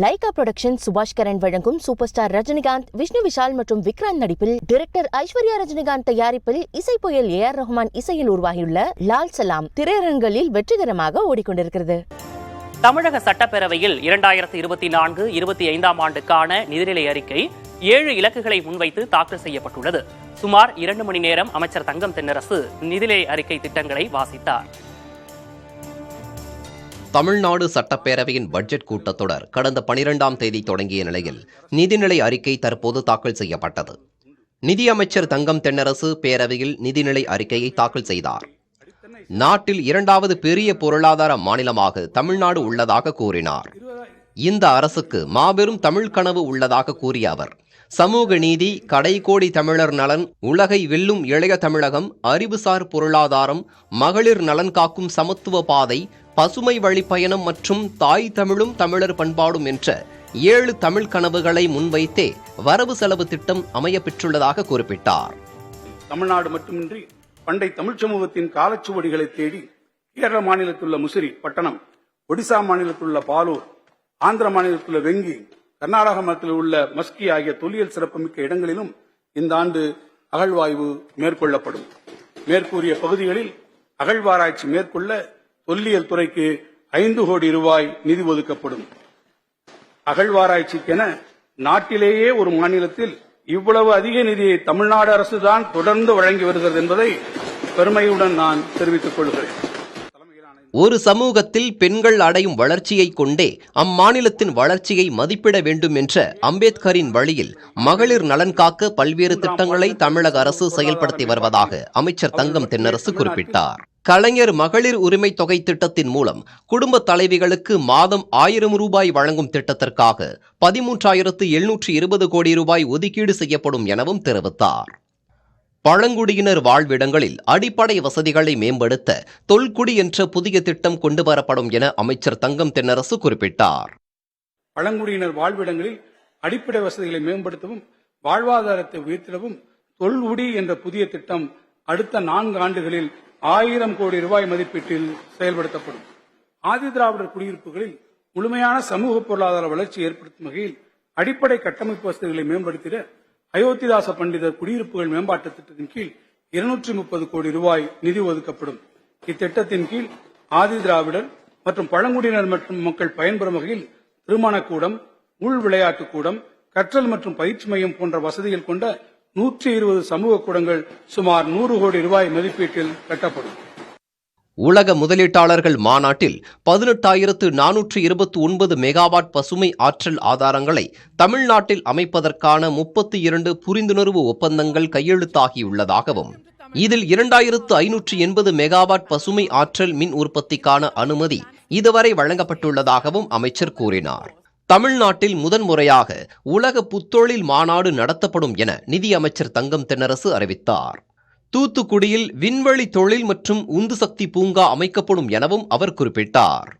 Lyca production சுபாஷ் கரன் வழங்கும் super star Rajinikanth, Vishnu Vishal மற்றும் விக்ராந்த் நடிப்பில் டைரக்டர் ஐஸ்வர்யா ரஜினிகாந்த் தயாரிப்பில் இசை புயல் ஏஆர் ரஹ்மான் இசையில் உருவாகியுள்ள லால் சலாம் திரையரங்குகளில் வெற்றிகரமாக ஓடிக்கொண்டிருக்கிறது. தமிழக சட்டப்பேரவையில் 2024-25 ஆண்டுக்கான நிதிநிலை அறிக்கை 7 இலக்குகளை முன்வைத்து தாக்கல் செய்யப்பட்டுள்ளது. சுமார் 2 மணி நேரம் அமைச்சர் தங்கம் தென்னரசு நிதிநிலை அறிக்கை திட்டங்களை வாசித்தார். தமிழ்நாடு சட்டப்பேரவையின் பட்ஜெட் கூட்டத்தொடர் கடந்த 12ஆம் தேதி தொடங்கிய நிலையில் நிதிநிலை அறிக்கை தற்போது தாக்கல் செய்யப்பட்டது. நிதியமைச்சர் தங்கம் தென்னரசு பேரவையில் நிதிநிலை அறிக்கையை தாக்கல் செய்தார். நாட்டில் 2வது பெரிய பொருளாதார மாநிலமாக தமிழ்நாடு உள்ளதாக கூறினார். இந்த அரசுக்கு மாபெரும் தமிழ் கனவு உள்ளதாக கூறிய அவர், சமூக நீதி, கடைக்கோடி தமிழர் நலன், உலகை வெல்லும் இளைய தமிழகம், அறிவுசார் பொருளாதாரம், மகளிர் நலன் காக்கும் சமத்துவ பாதை, பசுமை வழிப்பயணம் மற்றும் தாய் தமிழும் தமிழர் பண்பாடும் என்ற 7 தமிழ் கனவுகளை முன்வைத்தே வரவு செலவு திட்டம் அமைய பெற்றுள்ளதாக குறிப்பிட்டார். தமிழ்நாடு மட்டுமின்றி பண்டை தமிழ் சமூகத்தின் காலச்சுவடிகளை தேடி கேரள மாநிலத்திலுள்ள முசிறி பட்டணம், ஒடிசா மாநிலத்திலுள்ள பாலூர், ஆந்திர மாநிலத்திலுள்ள வெங்கி, கர்நாடக மாநிலத்தில் உள்ள மஸ்கி ஆகிய தொல்லியல் சிறப்புமிக்க இடங்களிலும் இந்த ஆண்டு அகழ்வாய்வு மேற்கொள்ளப்படும். மேற்கூறிய பகுதிகளில் அகழ்வாராய்ச்சி மேற்கொள்ள தொல்லியல் துறைக்கு 5 கோடி ரூபாய் நிதி ஒதுக்கப்படும். அகழ்வாராய்ச்சிக்கென நாட்டிலேயே ஒரு மாநிலத்தில் இவ்வளவு அதிக நிதியை தமிழ்நாடு அரசுதான் தொடர்ந்து வழங்கி வருகிறது என்பதை பெருமையுடன் நான் தெரிவித்துக் கொள்கிறேன். ஒரு சமூகத்தில் பெண்கள் அடையும் வளர்ச்சியை கொண்டே அம்மாநிலத்தின் வளர்ச்சியை மதிப்பிட வேண்டும் என்ற அம்பேத்கரின் வழியில் மகளிர் நலன் காக்க பல்வேறு திட்டங்களை தமிழக அரசு செயல்படுத்தி வருவதாக அமைச்சர் தங்கம் தென்னரசு குறிப்பிட்டார். கலைஞர் மகளிர் உரிமை தொகை திட்டத்தின் மூலம் குடும்ப தலைவிகளுக்கு மாதம் 1000 ரூபாய் வழங்கும் திட்டத்திற்காக 13,720 கோடி ரூபாய் ஒதுக்கீடு செய்யப்படும் எனவும் தெரிவித்தார். பழங்குடியினர் வாழ்விடங்களில் அடிப்படை வசதிகளை மேம்படுத்த தொல்குடி என்ற புதிய திட்டம் கொண்டுவரப்படும் என அமைச்சர் தங்கம் தென்னரசு குறிப்பிட்டார். பழங்குடியினர் வாழ்விடங்களில் அடிப்படை வசதிகளை மேம்படுத்தவும் வாழ்வாதாரத்தை உயர்த்திடவும் தொல்குடி என்ற புதிய திட்டம் அடுத்த 4 ஆண்டுகளில் 1000 கோடி ரூபாய் மதிப்பீட்டில் செயல்படுத்தப்படும். ஆதி திராவிடர் குடியிருப்புகளில் முழுமையான சமூக பொருளாதார வளர்ச்சி ஏற்படுத்தும் வகையில் அடிப்படை கட்டமைப்பு வசதிகளை மேம்படுத்திட அயோத்திதாச பண்டிதர் குடியிருப்புகள் மேம்பாட்டு திட்டத்தின் கீழ் 230 கோடி ரூபாய் நிதி ஒதுக்கப்படும். இத்திட்டத்தின் கீழ் ஆதி திராவிடர் மற்றும் பழங்குடியினர் மற்றும் மக்கள் பயன்பெறும் வகையில் திருமணக்கூடம், உள் விளையாட்டுக் கூடம், கற்றல் மற்றும் பயிற்சி மையம் போன்ற வசதிகள் கொண்ட 120 சமூக கூடங்கள் சுமார் 100 கோடி ரூபாய் மதிப்பீட்டில் கட்டப்படும். உலக முதலீட்டாளர்கள் மாநாட்டில் 18,429 மெகாவாட் பசுமை ஆற்றல் ஆதாரங்களை தமிழ்நாட்டில் அமைப்பதற்கான 32 புரிந்துணர்வு ஒப்பந்தங்கள் கையெழுத்தாகியுள்ளதாகவும், இதில் 2,580 மெகாவாட் பசுமை ஆற்றல் மின் உற்பத்திக்கான அனுமதி இதுவரை வழங்கப்பட்டுள்ளதாகவும் அமைச்சர் கூறினார். தமிழ்நாட்டில் முதன்முறையாக உலக புத்தொழில் மாநாடு நடத்தப்படும் என நிதியமைச்சர் தங்கம் தென்னரசு அறிவித்தார். தூத்துக்குடியில் விண்வெளி தொழில் மற்றும் உந்து சக்தி பூங்கா அமைக்கப்படும் எனவும் அவர் குறிப்பிட்டார்.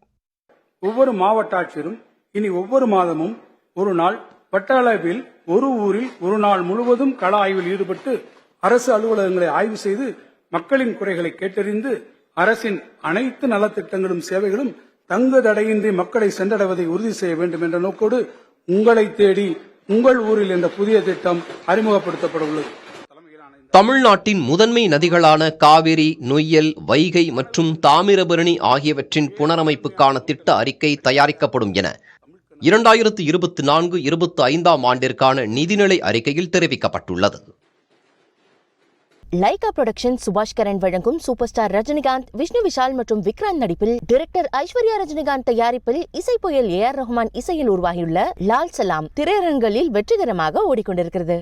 ஒவ்வொரு மாவட்ட ஆட்சியரும் இனி ஒவ்வொரு மாதமும் ஒரு நாள் வட்ட அளவில் ஒரு ஊரில் ஒரு நாள் முழுவதும் கள ஆய்வில் ஈடுபட்டு அரசு அலுவலகங்களை ஆய்வு செய்து மக்களின் குறைகளை கேட்டறிந்து அரசின் அனைத்து நலத்திட்டங்களும் சேவைகளும் தங்கு தடையின்றி மக்களை சென்றடைவதை உறுதி செய்ய வேண்டும் என்ற நோக்கோடு உங்களை தேடி உங்கள் ஊரில் என்ற புதிய திட்டம் அறிமுகப்படுத்தப்பட உள்ளது. தமிழ்நாட்டின் முதன்மை நதிகளான காவிரி, நொய்யல், வைகை மற்றும் தாமிரபரணி ஆகியவற்றின் புனரமைப்புக்கான திட்ட அறிக்கை தயாரிக்கப்படும் என 2024-25 ஆண்டிற்கான நிதிநிலை அறிக்கையில் தெரிவிக்கப்பட்டுள்ளது. லைகா புரொடக்ஷன் சுபாஷ் கரன் வழங்கும் சூப்பர் ஸ்டார் ரஜினிகாந்த், விஷ்ணு விஷால் மற்றும் விக்ராந்த் நடிப்பில் டைரக்டர் ஐஸ்வர்யா ரஜினிகாந்த் தயாரிப்பில் இசை புயல் ஏஆர் ரஹ்மான் இசையில் உருவாகியுள்ள லால் சலாம் திரையரங்குகளில் வெற்றிகரமாக ஓடிக்கொண்டிருக்கிறது.